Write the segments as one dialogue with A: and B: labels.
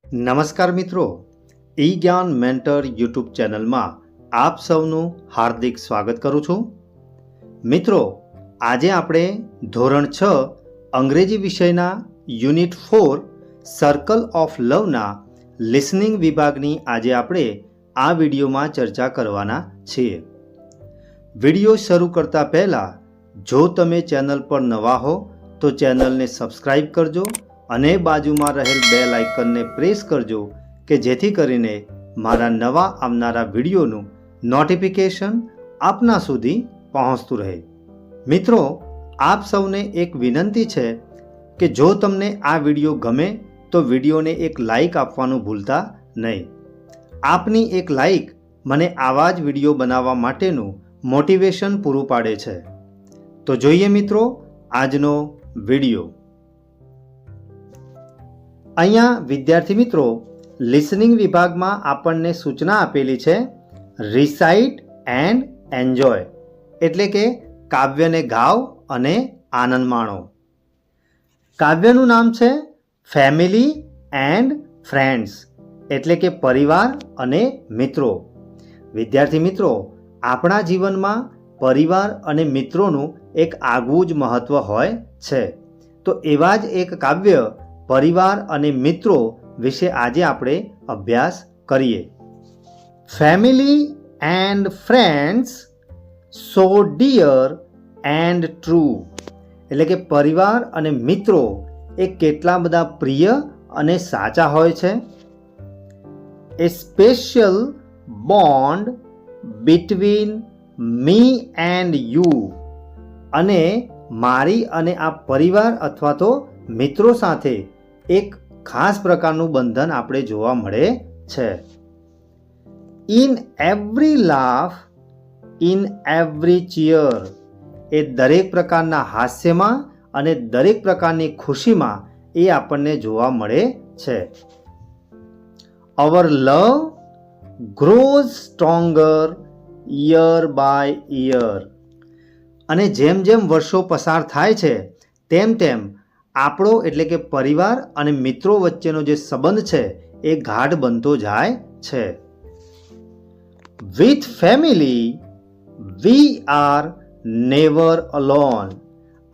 A: નમસ્કાર મિત્રો, ઈ જ્ઞાન મેન્ટર યુટ્યુબ ચેનલમાં આપ સૌનું હાર્દિક સ્વાગત કરું છું. મિત્રો, આજે આપણે ધોરણ 6 અંગ્રેજી વિષયના યુનિટ 4 સર્કલ ઓફ લવના લિસનિંગ વિભાગની આજે આપણે આ વિડીયોમાં ચર્ચા કરવાના છીએ. વિડીયો શરૂ કરતા પહેલાં જો તમે ચેનલ પર નવા હો તો ચેનલને સબસ્ક્રાઈબ કરજો અને બાજુમાં રહેલ બેલ આઇકનને પ્રેસ કરજો કે જેથી કરીને મારા નવા આવનારા વિડીયોનું નોટિફિકેશન આપના સુધી પહોંચતું રહે. મિત્રો, આપ સૌને એક વિનંતી છે કે જો તમને આ વિડીયો ગમે તો વિડીયોને એક લાઈક આપવાનું ભૂલતા નહીં. આપની એક લાઈક મને આવા જ વિડીયો બનાવવા માટેનું મોટિવેશન પૂરું પાડે છે. તો જોઈએ મિત્રો આજનો વિડીયો. અહીંયા વિદ્યાર્થી મિત્રો લિસનિંગ વિભાગમાં આપણને સૂચના આપેલી છે રિસાઇટ એન્ડ એન્જોય, એટલે કે કાવ્યને ગાઓ અને આનંદ માણો. કાવ્યનું નામ છે ફેમિલી એન્ડ ફ્રેન્ડ્સ, એટલે કે પરિવાર અને મિત્રો. વિદ્યાર્થી મિત્રો, આપણા જીવનમાં પરિવાર અને મિત્રોનું એક આગવું જ મહત્ત્વ હોય છે. તો એવા જ એક કાવ્ય પરિવાર અને મિત્રો વિશે આજે આપણે અભ્યાસ કરીએ. Family and friends so dear and true, એટલે કે પરિવાર અને મિત્રો એ કેટલા બધા પ્રિય અને સાચા હોય છે. A special bond between me and you, અને મારી અને આ પરિવાર અથવા તો મિત્રો સાથે એક ખાસ પ્રકારનું બંધન આપણે જોવા મળે છે. In every laugh, in every cheer, એ દરેક પ્રકારના હાસ્યમાં અને દરેક પ્રકારની ખુશીમાં એ આપણને જોવા મળે છે. Our love grows stronger year by year, અને જેમ જેમ વર્ષો પસાર થાય છે તેમ તેમ આપણો એટલે કે પરિવાર અને મિત્રો વચ્ચેનો જે સંબંધ છે એ ગાઢ બનતો જાય છે. With family we are never alone,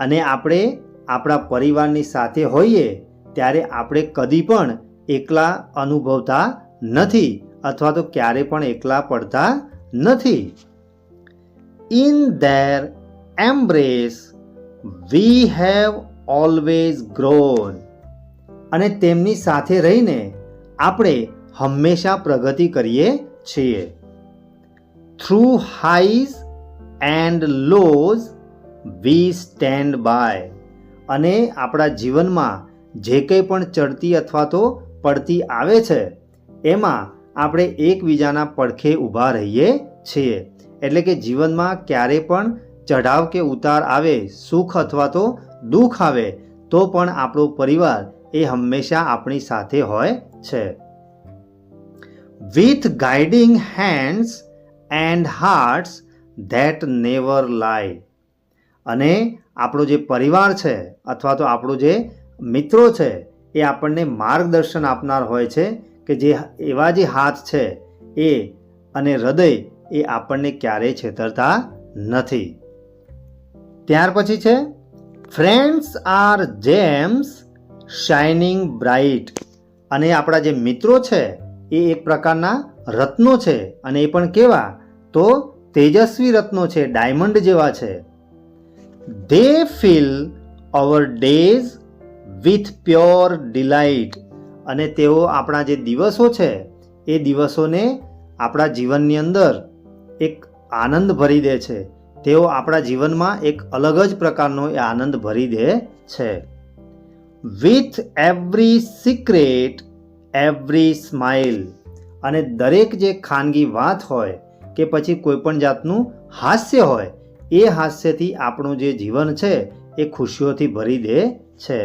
A: અને આપણે આપણા પરિવારની સાથે હોઈએ ત્યારે આપણે કદી પણ એકલા અનુભવતા નથી અથવા તો ક્યારે પણ એકલા પડતા નથી. In their embrace we have always grown, અને તેમની સાથે રહીને આપણે હંમેશા પ્રગતિ કરીએ છીએ. Through highs and lows we stand by, અને આપણા જીવનમાં જે કંઈ પણ ચડતી અથવા તો પડતી આવે છે એમાં આપણે એકબીજાના પડખે ઊભા રહીએ છીએ. એટલે કે જીવનમાં ક્યારે પણ ચઢાવ કે ઉતાર આવે, સુખ અથવા તો દુઃખ આવે તો પણ આપણો પરિવાર એ હંમેશા આપણી સાથે હોય છે. With guiding hands and hearts that never લાય, અને આપણો જે પરિવાર છે અથવા તો આપણો જે મિત્રો છે એ આપણને માર્ગદર્શન આપનાર હોય છે કે જે એવા જે હાથ છે એ અને હૃદય એ આપણને ક્યારેય છેતરતા નથી. ત્યાર પછી છે friends R James shining bright, અને આપણા જે મિત્રો છે એ એક પ્રકારના રત્નો છે, અને એ પણ કેવા તો તેજસ્વી રત્નો છે, ડાયમંડ જેવા છે. They fill our days with pure delight, અને તેઓ આપણા જે દિવસો છે એ દિવસોને આપણા જીવનની અંદર એક આનંદ ભરી દે છે. તેઓ આપણા જીવનમાં એક અલગ જ પ્રકારનો એ આનંદ ભરી દે છે. With every secret every smile, અને દરેક જે ખાનગી વાત હોય કે પછી કોઈ પણ જાતનું હાસ્ય હોય એ હાસ્યથી આપણું જે જીવન છે એ ખુશીઓથી ભરી દે છે.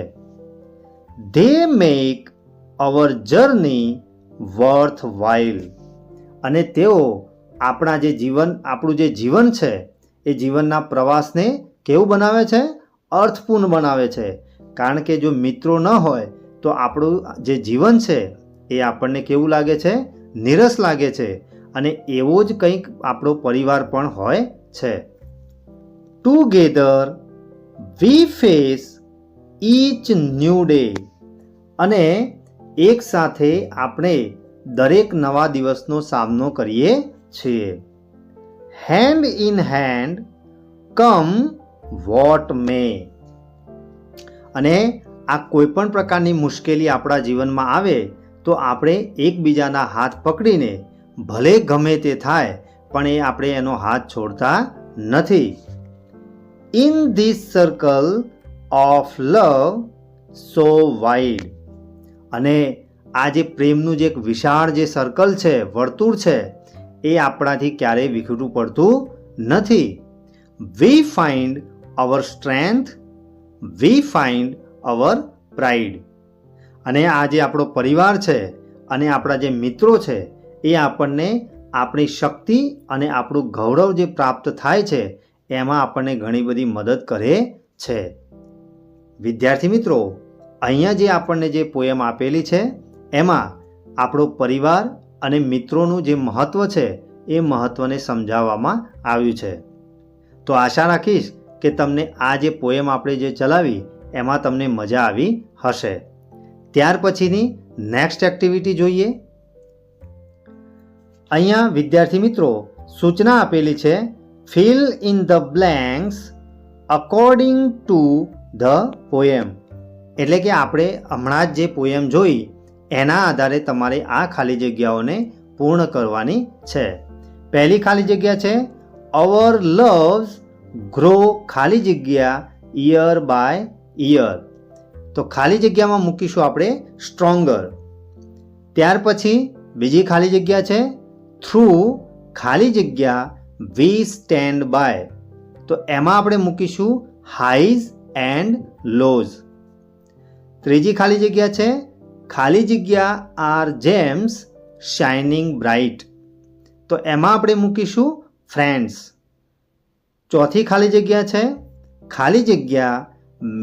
A: They make hour journey worth while, અને તેઓ આપણા જે આપણું જે જીવન છે એ જીવનના પ્રવાસને કેવું બનાવે છે? અર્થપૂર્ણ બનાવે છે. કારણ કે જો મિત્રો ન હોય તો આપણું જે જીવન છે એ આપણને કેવું લાગે છે? નીરસ લાગે છે. અને એવો જ કંઈક આપણો પરિવાર પણ હોય છે. Together we face each new day. અને એક સાથે આપણે દરેક નવા દિવસનો સામનો કરીએ છીએ. Hand in hand come what may. અને આ કોઈ પણ પ્રકારની મુશ્કેલી આપણા જીવનમાં આવે તો આપણે એકબીજાના હાથ પકડીને ભલે ગમે તે થાય પણ એ આપણે એનો હાથ છોડતા નથી. In this circle of love so wide. અને આ જે પ્રેમનું જે એક વિશાળ જે સર્કલ છે, વર્તુળ છે, એ આપણાથી ક્યારેય વિખૂટું પડતું નથી. We find our strength, we find our pride. અને આ જે આપણો પરિવાર છે અને આપણા જે મિત્રો છે એ આપણને આપણી શક્તિ અને આપણું ગૌરવ જે પ્રાપ્ત થાય છે એમાં આપણને ઘણી બધી મદદ કરે છે. વિદ્યાર્થી મિત્રો, અહીંયા જે આપણને જે પોયમ આપેલી છે એમાં આપણો પરિવાર અને મિત્રોનું જે મહત્ત્વ છે એ મહત્ત્વને સમજાવવામાં આવ્યું છે. તો આશા રાખીશ કે તમને આ જે પોયમ આપણે જે ચલાવી એમાં તમને મજા આવી હશે. ત્યાર પછીની નેક્સ્ટ એક્ટિવિટી જોઈએ. અહીંયા વિદ્યાર્થી મિત્રો સૂચના આપેલી છે, fill in the blanks according to the poem. એટલે કે આપણે હમણાં જ જે પોયમ જોઈ એના આધારે તમારે આ ખાલી જગ્યાઓને પૂર્ણ કરવાની છે. પહેલી ખાલી જગ્યા છે અવર લવ્સ ગ્રો ખાલી જગ્યા યર બાય યર. તો ખાલી જગ્યામાં મૂકીશું આપણે સ્ટ્રોંગર. ત્યાર પછી બીજી ખાલી જગ્યા છે થ્રુ ખાલી જગ્યા વી સ્ટેન્ડ બાય. તો એમાં આપણે મૂકીશું હાઈઝ એન્ડ લોઝ. ત્રીજી ખાલી જગ્યા છે ખાલી જગ્યા આર જેમ્સ શાઇનિંગ બ્રાઇટ. તો એમાં આપણે મૂકીશું ફ્રેન્ડ્સ. ચોથી ખાલી જગ્યા છે ખાલી જગ્યા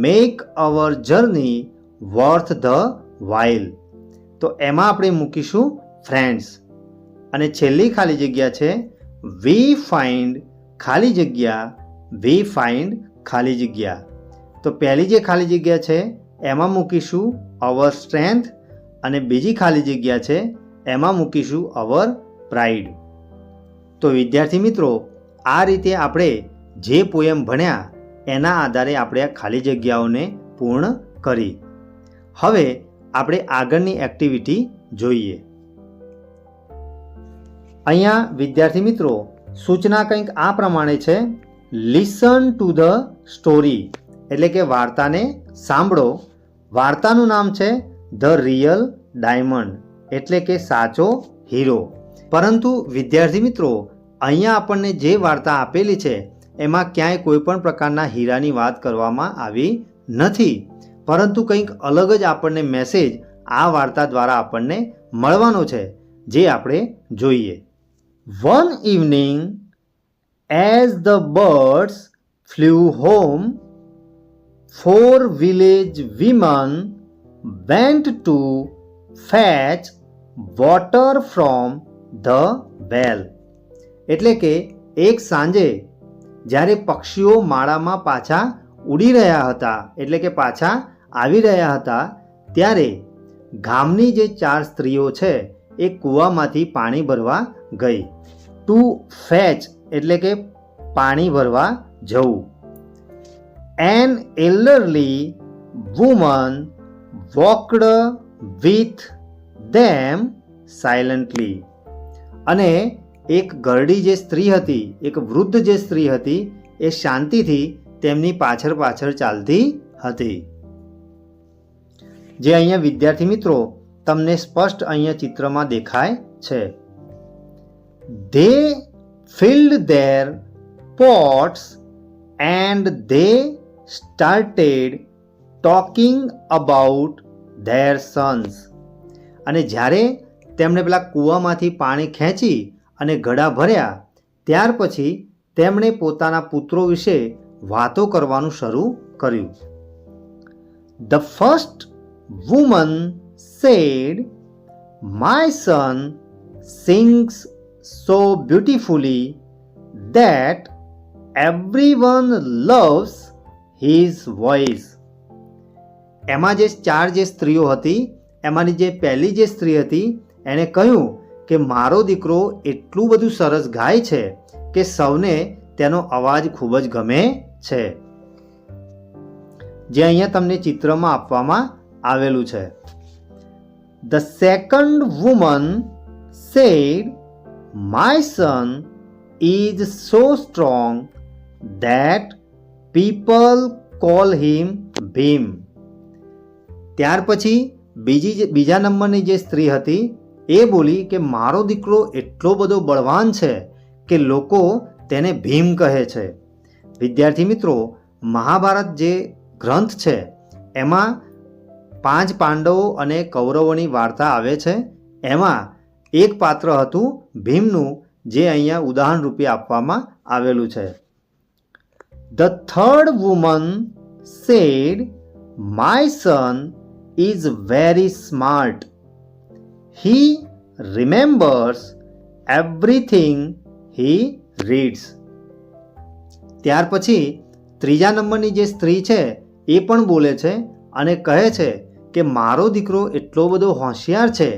A: make hour journey worth the while. તો એમાં આપણે મૂકીશું ફ્રેન્ડ્સ. અને છેલ્લી ખાલી જગ્યા છે વી ફાઇન્ડ ખાલી જગ્યા વી ફાઇન્ડ ખાલી જગ્યા. તો પહેલી જે ખાલી જગ્યા છે એમાં મૂકીશું અવર સ્ટ્રેન્થ અને બીજી ખાલી જગ્યા છે એમાં મૂકીશું અવર પ્રાઇડ. તો વિદ્યાર્થી મિત્રો, આ રીતે આપણે જે પોયમ ભણ્યા એના આધારે આપણે આ ખાલી જગ્યાઓને પૂર્ણ કરી. હવે આપણે આગળની એક્ટિવિટી જોઈએ. અહીંયા વિદ્યાર્થી મિત્રો સૂચના કંઈક આ પ્રમાણે છે, લિસન ટુ ધ સ્ટોરી. એટલે કે વાર્તાને સાંભળો. વાર્તાનું નામ છે ધ રિયલ ડાયમંડ, એટલે કે સાચો હીરો. પરંતુ વિદ્યાર્થી મિત્રો, અહીંયા આપણને જે વાર્તા આપેલી છે એમાં ક્યાંય કોઈ પણ પ્રકારના હીરાની વાત કરવામાં આવી નથી, પરંતુ કંઈક અલગ જ આપણને મેસેજ આ વાર્તા દ્વારા આપણને મળવાનો છે, જે આપણે જોઈએ. One evening as the birds flew home, 4 village women went to fetch water from the well. એટલે કે એક સાંજે જ્યારે પક્ષીઓ માળામાં પાછા ઉડી રહ્યા હતા, એટલે કે પાછા આવી રહ્યા હતા, ત્યારે ગામની જે 4 સ્ત્રીઓ છે એ કૂવામાંથી પાણી ભરવા ગઈ. ટુ ફેચ એટલે કે પાણી ભરવા જવું. An elderly woman walked with them silently. અને એક ઘરડી જે સ્ત્રી હતી, એક વૃદ્ધ જે સ્ત્રી હતી, એ શાંતિથી તેમની પાછળ પાછળ ચાલતી હતી. જે અહીંયા વિદ્યાર્થી મિત્રો તમને સ્પષ્ટ અહીંયા ચિત્રમાં દેખાય છે. They filled their pots and they started talking about their sons. અને જ્યારે તેમણે પેલા કૂવામાંથી પાણી ખેંચી અને ઘડા ભર્યા ત્યાર પછી તેમણે પોતાના પુત્રો વિશે વાતો કરવાનું શરૂ કર્યું. The first woman said, My son sings so beautifully that everyone loves his voice. એમાં જે ચાર જે સ્ત્રીઓ હતી એમાંની જે પહેલી જે સ્ત્રી હતી એણે કહ્યું કે મારો દીકરો એટલું બધું સરસ ગાય છે કે સૌને તેનો અવાજ ખૂબ જ ગમે છે. જે અહીંયા તમને ચિત્રમાં આપવામાં આવેલું છે. The second woman said, My son is so strong that people call him Bhim. ત્યાર પછી બીજા નંબરની જે સ્ત્રી હતી એ બોલી કે મારો દીકરો એટલો બધો બળવાન છે કે લોકો તેને ભીમ કહે છે. વિદ્યાર્થી મિત્રો, મહાભારત જે ગ્રંથ છે એમાં 5 પાંડવો અને કૌરવોની વાર્તા આવે છે. એમાં એક પાત્ર હતું ભીમનું, જે અહીંયા ઉદાહરણ રૂપે આપવામાં આવેલું છે. The third woman said, My son is very smart. He remembers everything he reads. ત્યાર પછી ત્રીજા નંબરની જે સ્ત્રી છે એ પણ બોલે છે અને કહે છે કે મારો દીકરો એટલો બધો હોશિયાર છે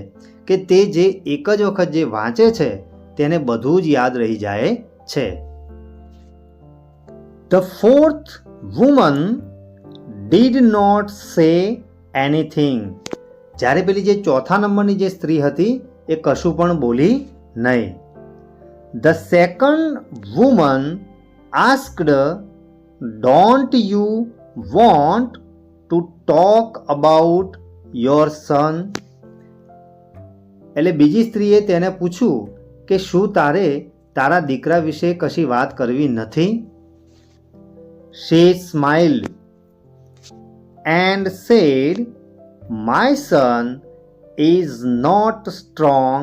A: કે તે જે એક જ વખત જે વાંચે છે તેને બધું જ યાદ રહી જાય છે. The fourth woman did not say anything. જ્યારે પેલી જે ચોથા નંબરની જે સ્ત્રી હતી એ કશું પણ બોલી નહીં. The second woman asked, Don't you want to talk about your son? એટલે બીજી સ્ત્રીએ તેને પૂછ્યું કે શું તારે તારા દીકરા વિશે કશી વાત કરવી નથી? She smiled and said, My son is not strong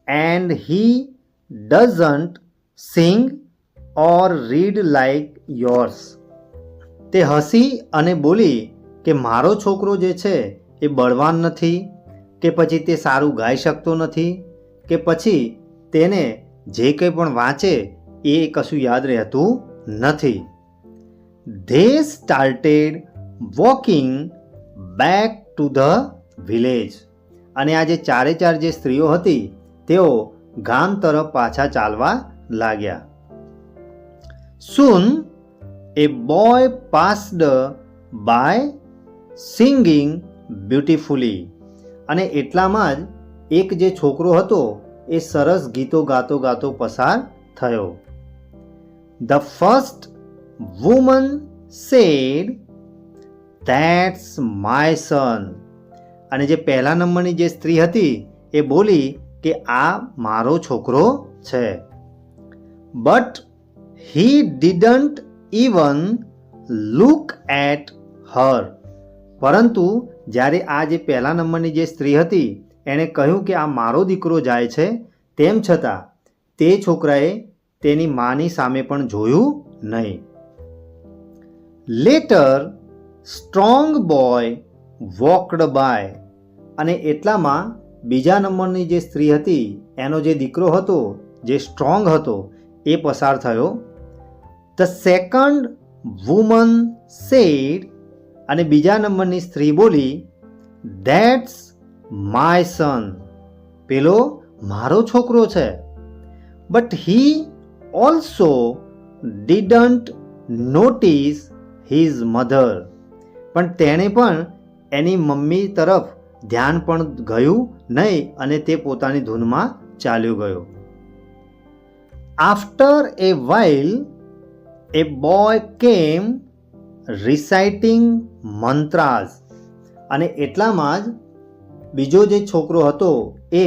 A: and he doesn't sing or read like yours. તે હસી અને બોલી કે મારો છોકરો જે છે એ બળવાન નથી, કે પછી તે સારું ગાઈ શકતો નથી, કે પછી તેને જે કંઈ પણ વાંચે એ કશું યાદ રહેતું નથી. They started walking back to the village. અને આ જે ચારે ચાર જે સ્ત્રીઓ હતી તેઓ ગામ તરફ પાછા ચાલવા લાગ્યા. Soon a boy passed by singing beautifully. અને એટલામાં જ એક જે છોકરો હતો એ સરસ ગીતો ગાતો ગાતો પસાર થયો. The first woman said, That's my son. અને જે પહેલા નંબરની જે સ્ત્રી હતી એ બોલી કે આ મારો છોકરો છે. But he didn't even look at her. પરંતુ જ્યારે આ જે પહેલા નંબરની જે સ્ત્રી હતી એણે કહ્યું કે આ મારો દીકરો જાય છે, તેમ છતાં તે છોકરાએ તેની માની સામે પણ જોયું નહીં. Later, strong boy walked by. અને એટલામાં બીજા નંબરની જે સ્ત્રી હતી એનો જે દીકરો હતો જે સ્ટ્રોંગ હતો એ પસાર થયો. The second woman said, અને બીજા નંબરની સ્ત્રી બોલી, That's my son. પેલો મારો છોકરો છે. But he also didn't notice his mother. પણ તેણે પણ એની મમ્મી તરફ ધ્યાન પણ ગયું નહીં અને તે પોતાની ધૂનમાં ચાલ્યો ગયો. After a while, a boy came reciting mantras. અને એટલામાં જ બીજો જે છોકરો હતો એ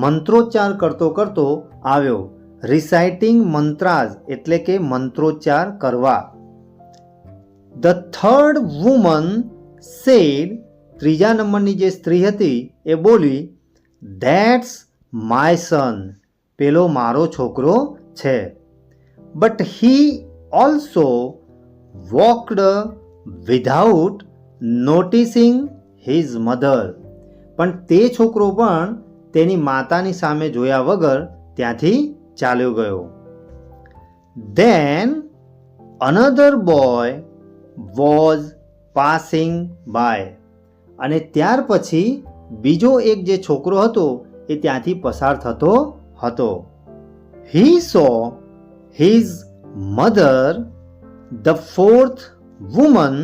A: મંત્રોચ્ચાર કરતો કરતો આવ્યો. રિસાઇટિંગ મંત્રાસ એટલે કે મંત્રોચ્ચાર કરવા. The third woman said, ત્રીજા નંબરની જે સ્ત્રી હતી એ બોલી, That's my son. પેલો મારો છોકરો છે. But he also walked without noticing his mother. પણ તે છોકરો પણ તેની માતાની સામે જોયા વગર ત્યાંથી ચાલ્યો ગયો. Then another boy was passing by. અને ત્યાર પછી બીજો એક જે છોકરો હતો એ ત્યાંથી પસાર થતો હતો. He saw his mother, the fourth woman,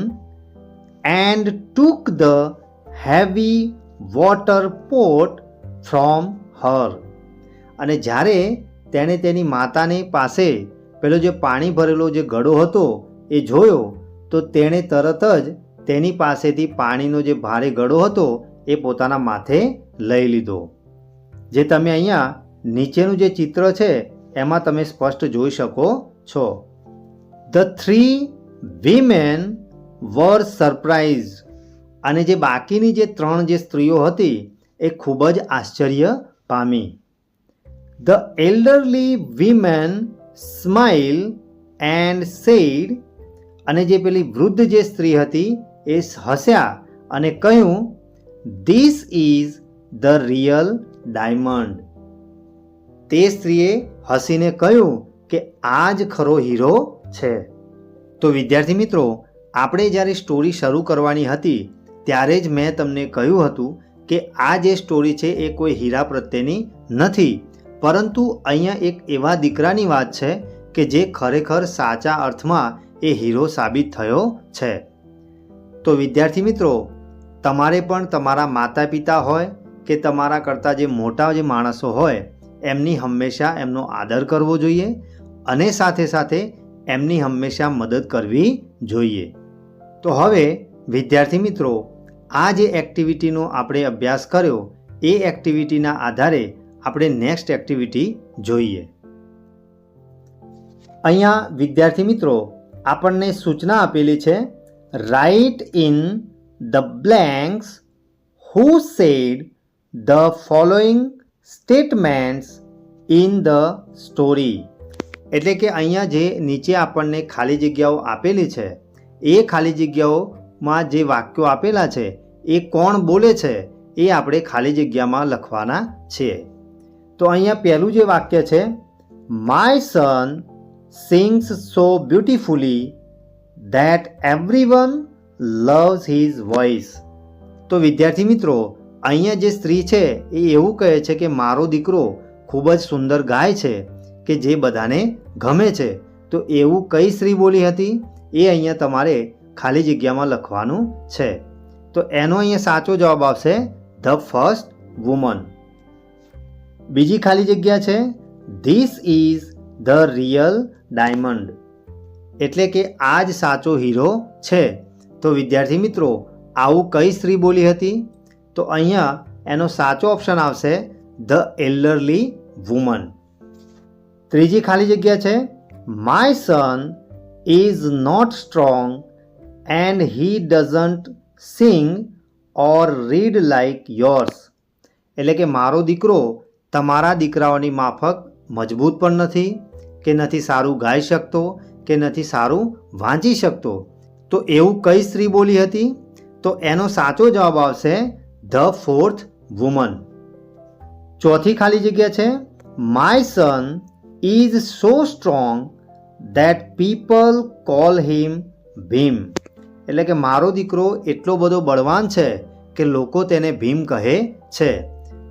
A: and took the heavy water pot from her. અને જ્યારે તેણે તેની માતાની પાસે પેલો જે પાણી ભરેલો જે ઘડો હતો એ જોયો તો તેણે તરત જ તેની પાસેથી પાણીનો જે ભારે ઘડો હતો એ પોતાના માથે લઈ લીધો. જે તમે અહીંયા નીચેનું જે ચિત્ર છે એમાં તમે સ્પષ્ટ જોઈ શકો છો. The three women were surprised. અને જે બાકીની જે 3 જે સ્ત્રીઓ હતી એ ખૂબ જ આશ્ચર્ય પામી. The elderly women smiled and said. અને જે પેલી વૃદ્ધ જે સ્ત્રી હતી એ હસ્યા અને કહ્યું, This is the real diamond. તે સ્ત્રીએ હસીને કહ્યું કે આ જ ખરો હીરો છે. તો વિદ્યાર્થી મિત્રો, આપણે જ્યારે સ્ટોરી શરૂ કરવાની હતી ત્યારે જ મેં તમને કહ્યું હતું કે આ જે સ્ટોરી છે એ કોઈ હીરા પ્રત્યેની નથી, પરંતુ અહીંયા એક એવા દીકરાની વાત છે કે જે ખરેખર સાચા અર્થમાં એ હીરો સાબિત થયો છે. તો વિદ્યાર્થી મિત્રો, તમારે પણ તમારા માતા પિતા હોય કે તમારા કરતાં જે મોટા જે માણસો હોય એમની હંમેશા એમનો આદર કરવો જોઈએ અને સાથે સાથે એમની હંમેશા મદદ કરવી જોઈએ. તો હવે વિદ્યાર્થી મિત્રો, આ જે એક્ટિવિટીનો આપણે અભ્યાસ કર્યો એ એક્ટિવિટીના આધારે આપણે નેક્સ્ટ એક્ટિવિટી જોઈએ. અહીંયા વિદ્યાર્થી મિત્રો આપણને સૂચના આપેલી છે, write in the blanks who said the following statements in the story. એટલે કે અહીંયા જે નીચે આપણને ખાલી જગ્યાઓ આપેલી છે એ ખાલી જગ્યાઓમાં જે વાક્યો આપેલા છે એ કોણ બોલે છે એ આપણે ખાલી જગ્યામાં લખવાના છીએ. તો અહીંયા પહેલું જે વાક્ય છે, my son sings so beautifully that everyone loves his voice. તો વિદ્યાર્થી મિત્રો, અહીંયા જે સ્ત્રી છે એ એવું કહે છે કે મારો દીકરો ખૂબ જ સુંદર ગાય છે કે જે બધાને ગમે છે. તો એવું કઈ સ્ત્રી બોલી હતી એ અહીંયા તમારે ખાલી જગ્યામાં લખવાનું છે. તો એનો અહીંયા સાચો જવાબ આવશે ધ ફર્સ્ટ વુમન. બીજી ખાલી જગ્યા છે, this is the real diamond. એટલે કે આ જ સાચો હીરો છે. તો વિદ્યાર્થી મિત્રો, આવું કઈ સ્ત્રી બોલી હતી? તો અહીંયા એનો સાચો ઓપ્શન આવશે ધ એલ્ડરલી વુમન. ત્રીજી ખાલી જગ્યા છે, my son is not strong and he doesn't sing or read like yours. એટલે કે મારો દીકરો તમારા દીકરાઓની માફક મજબૂત પણ નથી કે નથી સારું ગાઈ શકતો કે નથી સારું વાંચી શકતો. તો એવું કઈ સ્ત્રી બોલી હતી? તો એનો સાચો જવાબ આવશે ધ ફોર્થ વુમન. ચોથી ખાલી જગ્યા છે, my son is so strong that people call him Bheem. એટલે કે મારો દીકરો એટલો બધો બળવાન છે કે લોકો તેને ભીમ કહે છે.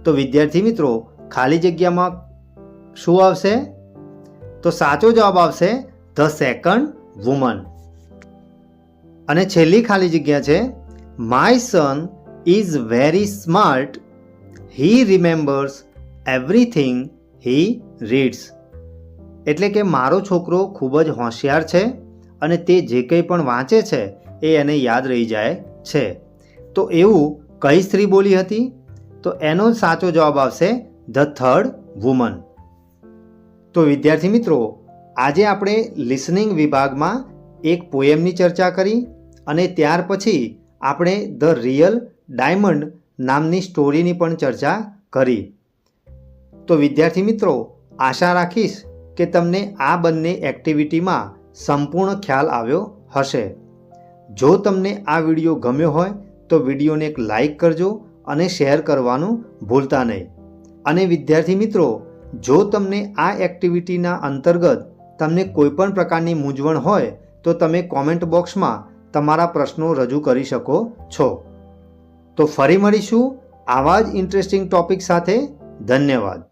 A: તો વિદ્યાર્થી મિત્રો, ખાલી જગ્યામાં શું આવશે? તો સાચો જવાબ આવશે ધ સેકન્ડ વુમન. અને છેલ્લી ખાલી જગ્યા છે, my son is very smart he remembers everything he reads. એટલે કે મારો છોકરો ખૂબ જ હોશિયાર છે અને તે જે કંઈ પણ વાંચે છે એ એને યાદ રહી જાય છે. તો એવું કઈ સ્ત્રી બોલી હતી? તો એનો સાચો જવાબ આવશે ધ થર્ડ વુમન. તો વિદ્યાર્થી મિત્રો, આજે આપણે લિસનિંગ વિભાગમાં એક પોએમની ચર્ચા કરી અને ત્યાર પછી આપણે ધ રિયલ ડાયમંડ નામની સ્ટોરીની પણ ચર્ચા કરી. તો વિદ્યાર્થી મિત્રો, આશા રાખીશ કે તમને આ બંને એક્ટિવિટીમાં સંપૂર્ણ ખ્યાલ આવ્યો હશે. જો તમને આ વિડીયો ગમ્યો હોય તો વિડીયોને એક લાઈક કરજો અને શેર કરવાનું ભૂલતા નહીં. અને વિદ્યાર્થી મિત્રો, જો તમને આ એક્ટિવિટીના અંતર્ગત તમને કોઈપણ પ્રકારની મૂંઝવણ હોય તો તમે કોમેન્ટ બોક્સમાં તમારા પ્રશ્નો રજૂ કરી શકો છો. તો ફરી મળીશું આવા જ ઇન્ટરેસ્ટિંગ ટોપિક સાથે. ધન્યવાદ.